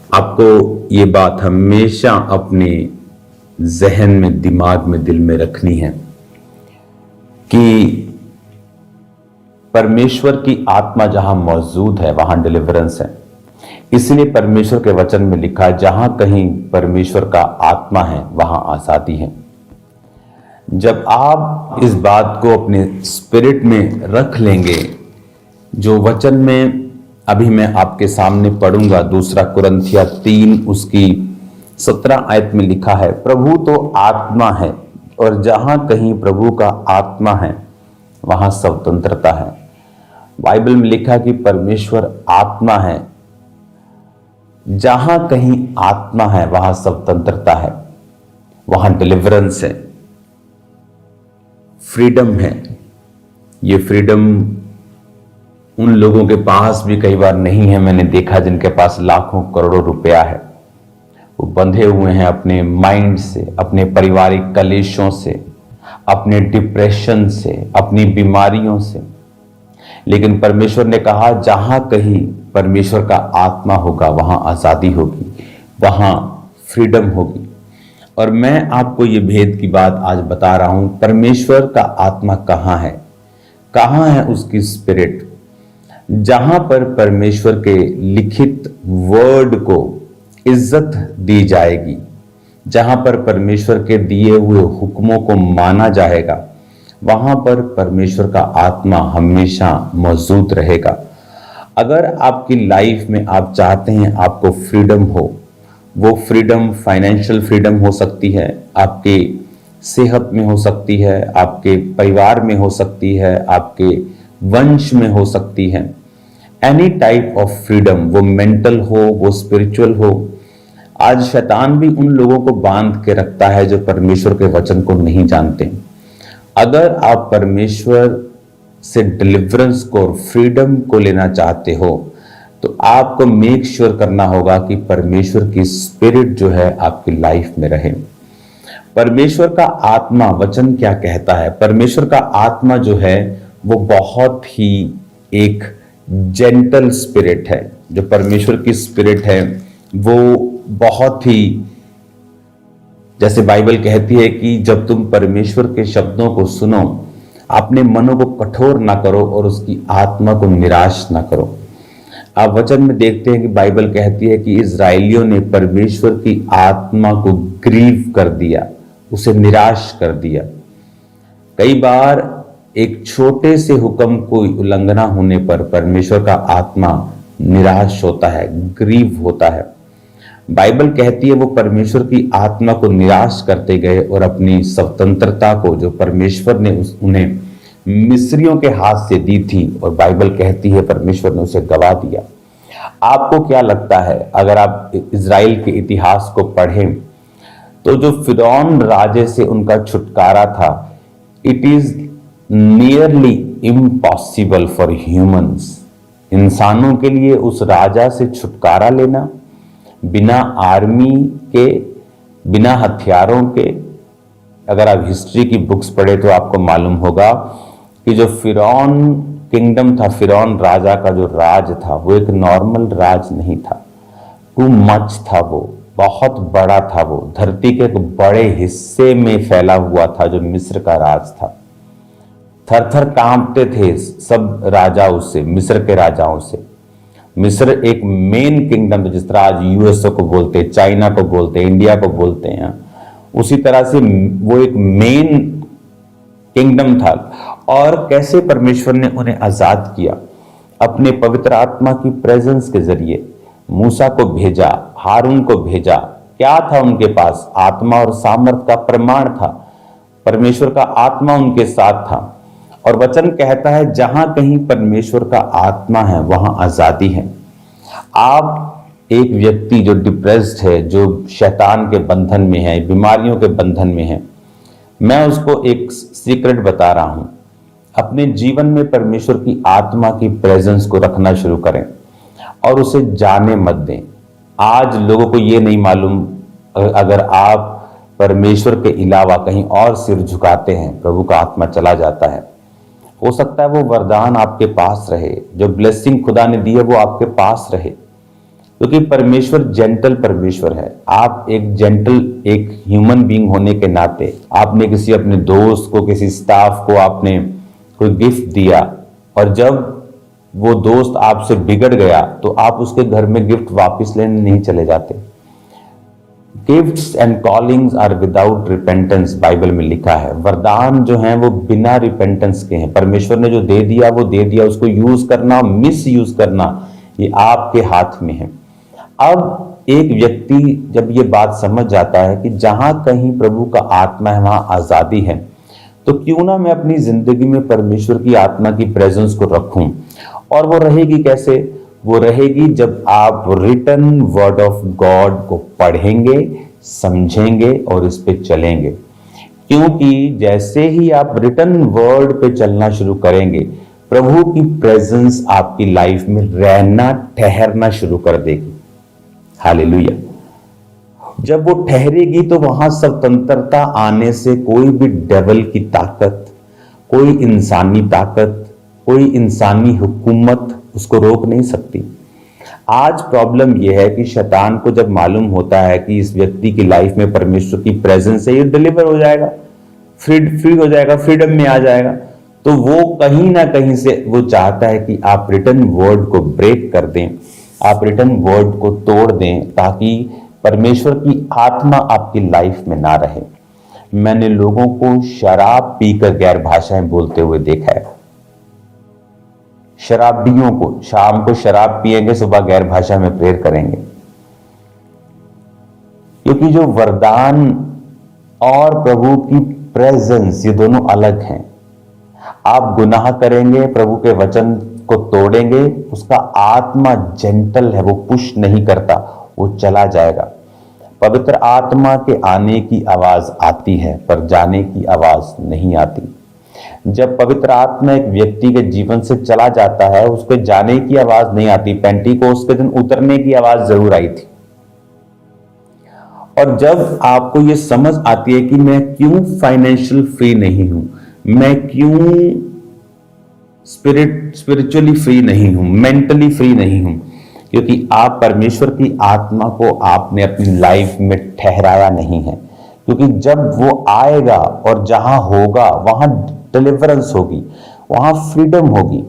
आपको ये बात हमेशा अपने जहन में, दिमाग में, दिल में रखनी है कि परमेश्वर की आत्मा जहां मौजूद है वहां डिलीवरेंस है। इसलिए परमेश्वर के वचन में लिखा है, जहां कहीं परमेश्वर का आत्मा है वहां आजादी है। जब आप इस बात को अपने स्पिरिट में रख लेंगे, जो वचन में अभी मैं आपके सामने पढ़ूंगा, दूसरा कुरिन्थिया 3 उसकी 17 आयत में लिखा है, प्रभु तो आत्मा है और जहां कहीं प्रभु का आत्मा है वहां स्वतंत्रता है। बाइबल में लिखा कि परमेश्वर आत्मा है, जहां कहीं आत्मा है वहां स्वतंत्रता है, वहां डिलीवरेंस है, फ्रीडम है। ये फ्रीडम उन लोगों के पास भी कई बार नहीं है। मैंने देखा जिनके पास लाखों करोड़ों रुपया है, वो बंधे हुए हैं अपने माइंड से, अपने पारिवारिक कलेशों से, अपने डिप्रेशन से, अपनी बीमारियों से। लेकिन परमेश्वर ने कहा जहां कहीं परमेश्वर का आत्मा होगा वहां आजादी होगी, वहां फ्रीडम होगी। और मैं आपको ये भेद की बात आज बता रहा हूं, परमेश्वर का आत्मा कहां है, कहां है उसकी स्पिरिट। जहां पर परमेश्वर के लिखित वर्ड को इज्जत दी जाएगी, जहां पर परमेश्वर के दिए हुए हुक्मों को माना जाएगा, वहां पर परमेश्वर का आत्मा हमेशा मौजूद रहेगा। अगर आपकी लाइफ में आप चाहते हैं आपको फ्रीडम हो, वो फ्रीडम फाइनेंशियल फ्रीडम हो सकती है, आपके सेहत में हो सकती है, आपके परिवार में हो सकती है, आपके वंश में हो सकती है, एनी टाइप ऑफ फ्रीडम, वो मेंटल हो, वो स्पिरिचुअल हो। आज शैतान भी उन लोगों को बांध के रखता है जो परमेश्वर के वचन को नहीं जानते। अगर आप परमेश्वर से डिलीवरेंस को और फ्रीडम को लेना चाहते हो तो आपको मेक श्योर करना होगा कि परमेश्वर की स्पिरिट जो है आपकी लाइफ में रहे। परमेश्वर का आत्मा, वचन क्या कहता है, परमेश्वर का आत्मा जो है वो बहुत ही एक जेंटल स्पिरिट है। जो परमेश्वर की स्पिरिट है वो बहुत ही, जैसे बाइबल कहती है कि जब तुम परमेश्वर के शब्दों को सुनो, अपने मनों को कठोर ना करो और उसकी आत्मा को निराश ना करो। आप वचन में देखते हैं कि बाइबल कहती है कि इजराइलियों ने परमेश्वर की आत्मा को ग्रीव कर दिया, उसे निराश कर दिया। कई बार एक छोटे से हुक्म को उल्लंघना होने पर परमेश्वर का आत्मा निराश होता है, ग्रीव होता है। बाइबल कहती है वो परमेश्वर की आत्मा को निराश करते गए और अपनी स्वतंत्रता को जो परमेश्वर ने उन्हें मिस्रियों के हाथ से दी थी, और बाइबल कहती है परमेश्वर ने उसे गवा दिया। आपको क्या लगता है, अगर आप इजराइल के इतिहास को पढ़ें तो जो फिरौन राजे से उनका छुटकारा था, it is nearly impossible for humans. इंसानों के लिए उस राजा से छुटकारा लेना बिना आर्मी के, बिना हथियारों के। अगर आप हिस्ट्री की बुक्स पढ़े तो आपको मालूम होगा कि जो फिरौन किंगडम था, फिरौन राजा का जो राज था, वो एक नॉर्मल राज नहीं था। टू मच था, वो बहुत बड़ा था। वो धरती के एक बड़े हिस्से में फैला हुआ था जो मिस्र का राज था। थर थर कांपते थे सब राजा उससे, मिस्र के राजाओं से। मिस्र एक मेन किंगडम था, जिस तरह आज यूएसए को बोलते हैं, चाइना को बोलते हैं, इंडिया को बोलते हैं, उसी तरह से वो एक मेन किंगडम था। और कैसे परमेश्वर ने उन्हें आजाद किया, अपने पवित्र आत्मा की प्रेजेंस के जरिए। मूसा को भेजा, हारून को भेजा। क्या था उनके पास? आत्मा और सामर्थ का प्रमाण था। परमेश्वर का आत्मा उनके साथ था। और वचन कहता है जहां कहीं परमेश्वर का आत्मा है वहां आजादी है। आप एक व्यक्ति जो डिप्रेस्ड है, जो शैतान के बंधन में है, बीमारियों के बंधन में है, मैं उसको एक सीक्रेट बता रहा हूं। अपने जीवन में परमेश्वर की आत्मा की प्रेजेंस को रखना शुरू करें और उसे जाने मत दें। आज लोगों को ये नहीं मालूम, अगर आप परमेश्वर के अलावा कहीं और सिर झुकाते हैं, प्रभु का आत्मा चला जाता है। हो सकता है वो वरदान आपके पास रहे, जो ब्लेसिंग खुदा ने दी है वो आपके पास रहे, क्योंकि परमेश्वर जेंटल परमेश्वर है। आप एक जेंटल एक ह्यूमन बीइंग होने के नाते आपने किसी अपने दोस्त को, किसी स्टाफ को आपने कोई गिफ्ट दिया, और जब वो दोस्त आपसे बिगड़ गया तो आप उसके घर में गिफ्ट वापस लेने नहीं चले जाते। Gifts and callings are without repentance, Bible में लिखा है। वरदान जो हैं वो बिना रिपेंटेंस के हैं। परमेश्वर ने जो दे दिया वो दे दिया, उसको यूज करना, मिस यूज करना ये आपके हाथ में है। अब एक व्यक्ति जब ये बात समझ जाता है कि जहां कहीं प्रभु का आत्मा है वहां आजादी है, तो क्यों ना मैं अपनी जिंदगी में परमेश्वर की आत्मा की प्रेजेंस को रखूं। और वो रहेगी कैसे? वो रहेगी जब आप रिटन वर्ड ऑफ गॉड को पढ़ेंगे, समझेंगे और इस पे चलेंगे। क्योंकि जैसे ही आप रिटन वर्ड पे चलना शुरू करेंगे, प्रभु की प्रेजेंस आपकी लाइफ में रहना, ठहरना शुरू कर देगी। हालेलुया। जब वो ठहरेगी तो वहां स्वतंत्रता आने से कोई भी डेविल की ताकत, कोई इंसानी ताकत, कोई इंसानी हुकूमत उसको रोक नहीं सकती। आज प्रॉब्लम यह है कि शैतान को जब मालूम होता है कि इस व्यक्ति की लाइफ में परमेश्वर की प्रेजेंस है, ये डिलीवर हो जाएगा, फ्री हो जाएगा, फ्रीडम में आ जाएगा, तो वो कहीं ना कहीं से वो चाहता है कि आप रिटन वर्ड को ब्रेक कर दें, आप रिटन वर्ड को तोड़ दें, ताकि परमेश्वर की आत्मा आपकी लाइफ में ना रहे। मैंने लोगों को शराब पीकर गैर भाषाएं बोलते हुए देखा है। शराबियों को शाम को शराब पिएंगे, सुबह गैर भाषा में प्रेयर करेंगे। क्योंकि जो वरदान और प्रभु की प्रेजेंस ये दोनों अलग हैं। आप गुनाह करेंगे, प्रभु के वचन को तोड़ेंगे, उसका आत्मा जेंटल है, वो पुश नहीं करता, वो चला जाएगा। पवित्र आत्मा के आने की आवाज आती है पर जाने की आवाज नहीं आती। जब पवित्र आत्मा एक व्यक्ति के जीवन से चला जाता है, उसके जाने की आवाज नहीं आती। पेंटीकोस्त के दिन उतरने की आवाज जरूर आई थी। और जब आपको यह समझ आती है कि मैं क्यों फाइनेंशियल फ्री नहीं हूं, मैं क्यों स्पिरिचुअली फ्री नहीं हूं, मेंटली फ्री नहीं हूं, क्योंकि आप परमेश्वर की आत्मा को आपने अपनी लाइफ में ठहराया नहीं है। क्योंकि जब वो आएगा और जहां होगा वहां डिलीवरेंस होगी, वहां फ्रीडम होगी,